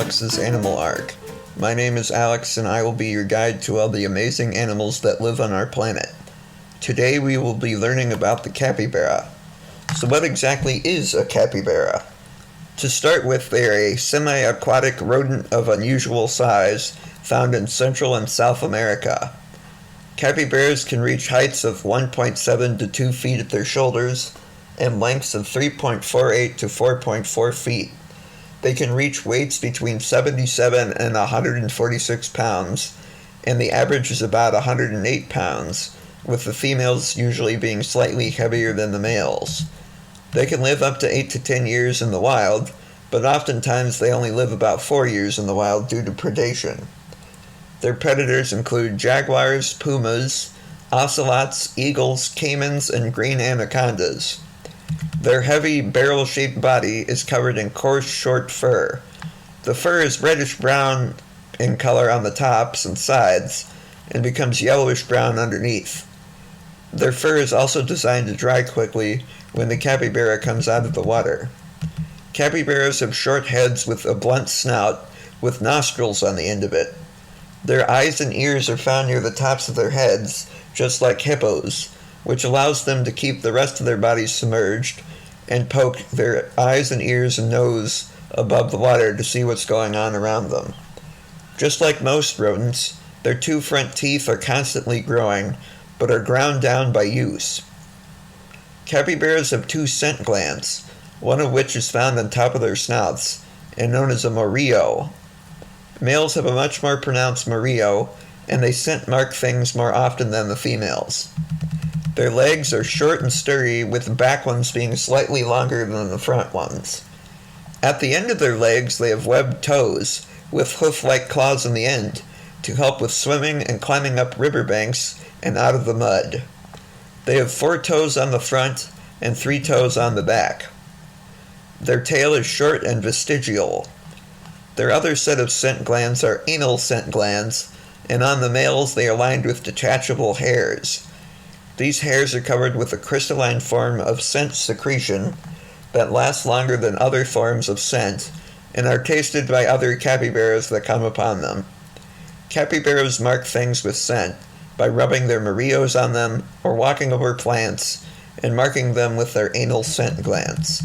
Alex's Animal Arc. My name is Alex and I will be your guide to all the amazing animals that live on our planet. Today we will be learning about the capybara. So what exactly is a capybara? To start with, they are a semi-aquatic rodent of unusual size found in Central and South America. Capybaras can reach heights of 1.7 to 2 feet at their shoulders and lengths of 3.48 to 4.4 feet. They can reach weights between 77 and 146 pounds, and the average is about 108 pounds, with the females usually being slightly heavier than the males. They can live up to 8 to 10 years in the wild, but oftentimes they only live about 4 years in the wild due to predation. Their predators include jaguars, pumas, ocelots, eagles, caimans, and green anacondas. Their heavy, barrel-shaped body is covered in coarse, short fur. The fur is reddish-brown in color on the tops and sides, and becomes yellowish-brown underneath. Their fur is also designed to dry quickly when the capybara comes out of the water. Capybaras have short heads with a blunt snout, with nostrils on the end of it. Their eyes and ears are found near the tops of their heads, just like hippos, which allows them to keep the rest of their bodies submerged and poke their eyes and ears and nose above the water to see what's going on around them. Just like most rodents, their two front teeth are constantly growing, but are ground down by use. Capybaras have two scent glands, one of which is found on top of their snouts, and known as a morillo. Males have a much more pronounced morillo, and they scent mark things more often than the females. Their legs are short and sturdy, with the back ones being slightly longer than the front ones. At the end of their legs, they have webbed toes, with hoof-like claws on the end, to help with swimming and climbing up riverbanks and out of the mud. They have 4 toes on the front and 3 toes on the back. Their tail is short and vestigial. Their other set of scent glands are anal scent glands, and on the males they are lined with detachable hairs. These hairs are covered with a crystalline form of scent secretion that lasts longer than other forms of scent and are tasted by other capybaras that come upon them. Capybaras mark things with scent by rubbing their morillos on them or walking over plants and marking them with their anal scent glands.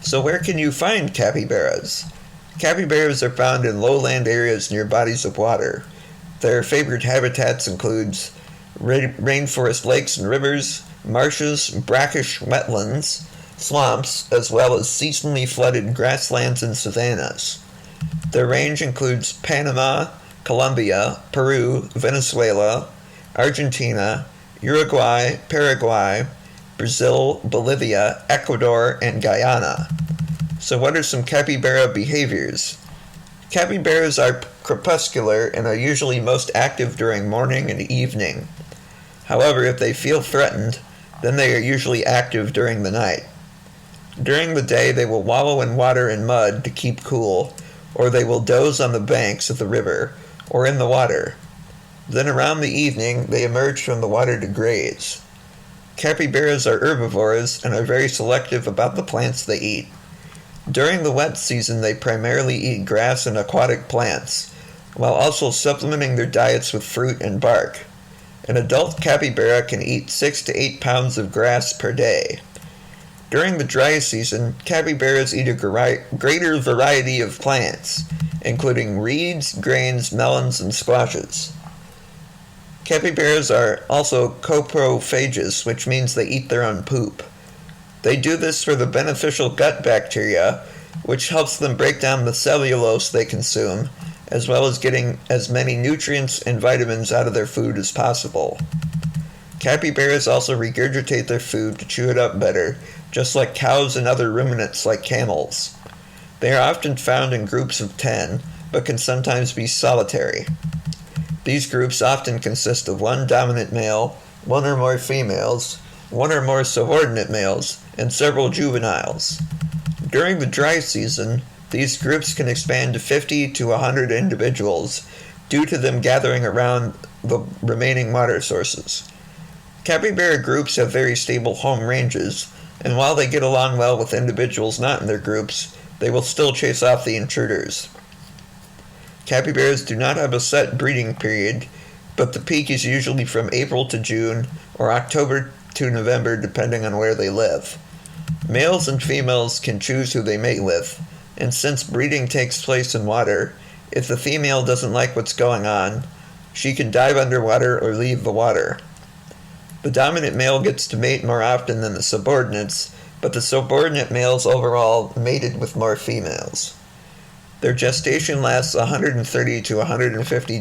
So where can you find capybaras? Capybaras are found in lowland areas near bodies of water. Their favorite habitats includes rainforest lakes and rivers, marshes, brackish wetlands, swamps, as well as seasonally flooded grasslands and savannas. Their range includes Panama, Colombia, Peru, Venezuela, Argentina, Uruguay, Paraguay, Brazil, Bolivia, Ecuador, and Guyana. So what are some capybara behaviors? Capybaras are crepuscular and are usually most active during morning and evening. However, if they feel threatened, then they are usually active during the night. During the day, they will wallow in water and mud to keep cool, or they will doze on the banks of the river or in the water. Then around the evening, they emerge from the water to graze. Capybaras are herbivores and are very selective about the plants they eat. During the wet season, they primarily eat grass and aquatic plants, while also supplementing their diets with fruit and bark. An adult capybara can eat 6 to 8 pounds of grass per day. During the dry season, capybaras eat a greater variety of plants, including reeds, grains, melons, and squashes. Capybaras are also coprophagous, which means they eat their own poop. They do this for the beneficial gut bacteria, which helps them break down the cellulose they consume, as well as getting as many nutrients and vitamins out of their food as possible. Capybaras also regurgitate their food to chew it up better, just like cows and other ruminants like camels. They are often found in groups of 10, but can sometimes be solitary. These groups often consist of one dominant male, one or more females, one or more subordinate males, and several juveniles. During the dry season, these groups can expand to 50 to 100 individuals due to them gathering around the remaining water sources. Capybara groups have very stable home ranges, and while they get along well with individuals not in their groups, they will still chase off the intruders. Capybaras do not have a set breeding period, but the peak is usually from April to June or October to November depending on where they live. Males and females can choose who they mate with, and since breeding takes place in water, if the female doesn't like what's going on, she can dive underwater or leave the water. The dominant male gets to mate more often than the subordinates, but the subordinate males overall mated with more females. Their gestation lasts 130 to 150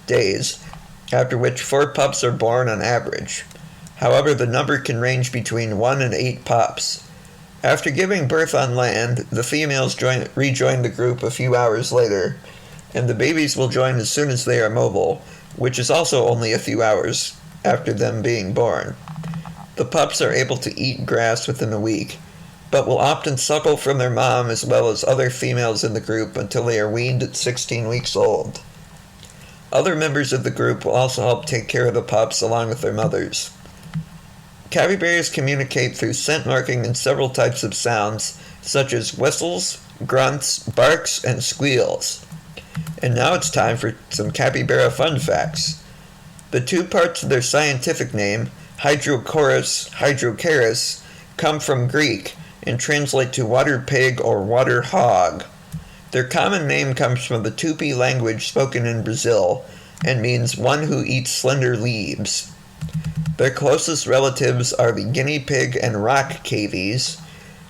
days, after which 4 pups are born on average. However, the number can range between 1 and 8 pups. After giving birth on land, the females rejoin the group a few hours later, and the babies will join as soon as they are mobile, which is also only a few hours after them being born. The pups are able to eat grass within a week, but will often suckle from their mom as well as other females in the group until they are weaned at 16 weeks old. Other members of the group will also help take care of the pups along with their mothers. Capybaras communicate through scent marking and several types of sounds, such as whistles, grunts, barks, and squeals. And now it's time for some capybara fun facts. The 2 parts of their scientific name, hydrocharis, come from Greek and translate to water pig or water hog. Their common name comes from the Tupi language spoken in Brazil and means one who eats slender leaves. Their closest relatives are the guinea pig and rock cavies,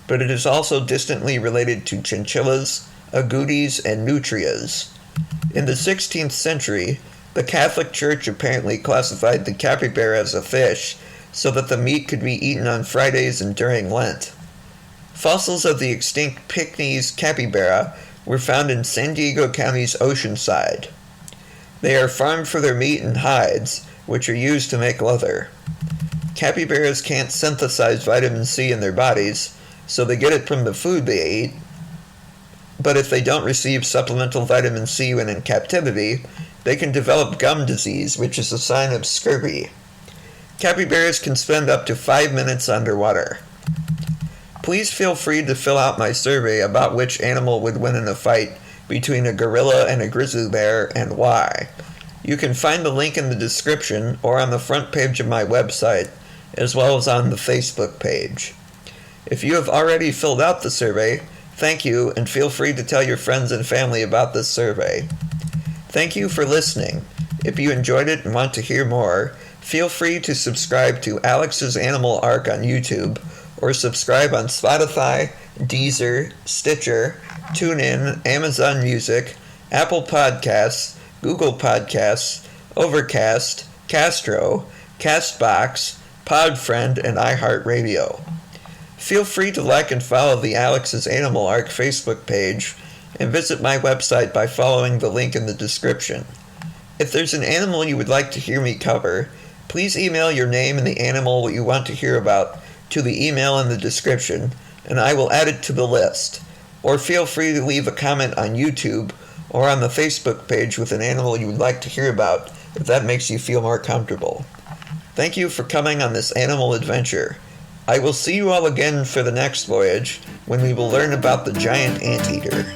but it is also distantly related to chinchillas, agoutis, and nutrias. In the 16th century, the Catholic Church apparently classified the capybara as a fish so that the meat could be eaten on Fridays and during Lent. Fossils of the extinct Pekingese capybara were found in San Diego County's Oceanside. They are farmed for their meat and hides, which are used to make leather. Capybaras can't synthesize vitamin C in their bodies, so they get it from the food they eat, but if they don't receive supplemental vitamin C when in captivity, they can develop gum disease, which is a sign of scurvy. Capybaras can spend up to 5 minutes underwater. Please feel free to fill out my survey about which animal would win in a fight between a gorilla and a grizzly bear and why. You can find the link in the description or on the front page of my website, as well as on the Facebook page. If you have already filled out the survey, thank you, and feel free to tell your friends and family about this survey. Thank you for listening. If you enjoyed it and want to hear more, feel free to subscribe to Alex's Animal Ark on YouTube, or subscribe on Spotify, Deezer, Stitcher, TuneIn, Amazon Music, Apple Podcasts, Google Podcasts, Overcast, Castro, Castbox, Podfriend, and iHeartRadio. Feel free to like and follow the Alex's Animal Ark Facebook page, and visit my website by following the link in the description. If there's an animal you would like to hear me cover, please email your name and the animal you want to hear about to the email in the description, and I will add it to the list. Or feel free to leave a comment on YouTube or on the Facebook page with an animal you would like to hear about, if that makes you feel more comfortable. Thank you for coming on this animal adventure. I will see you all again for the next voyage, when we will learn about the giant anteater.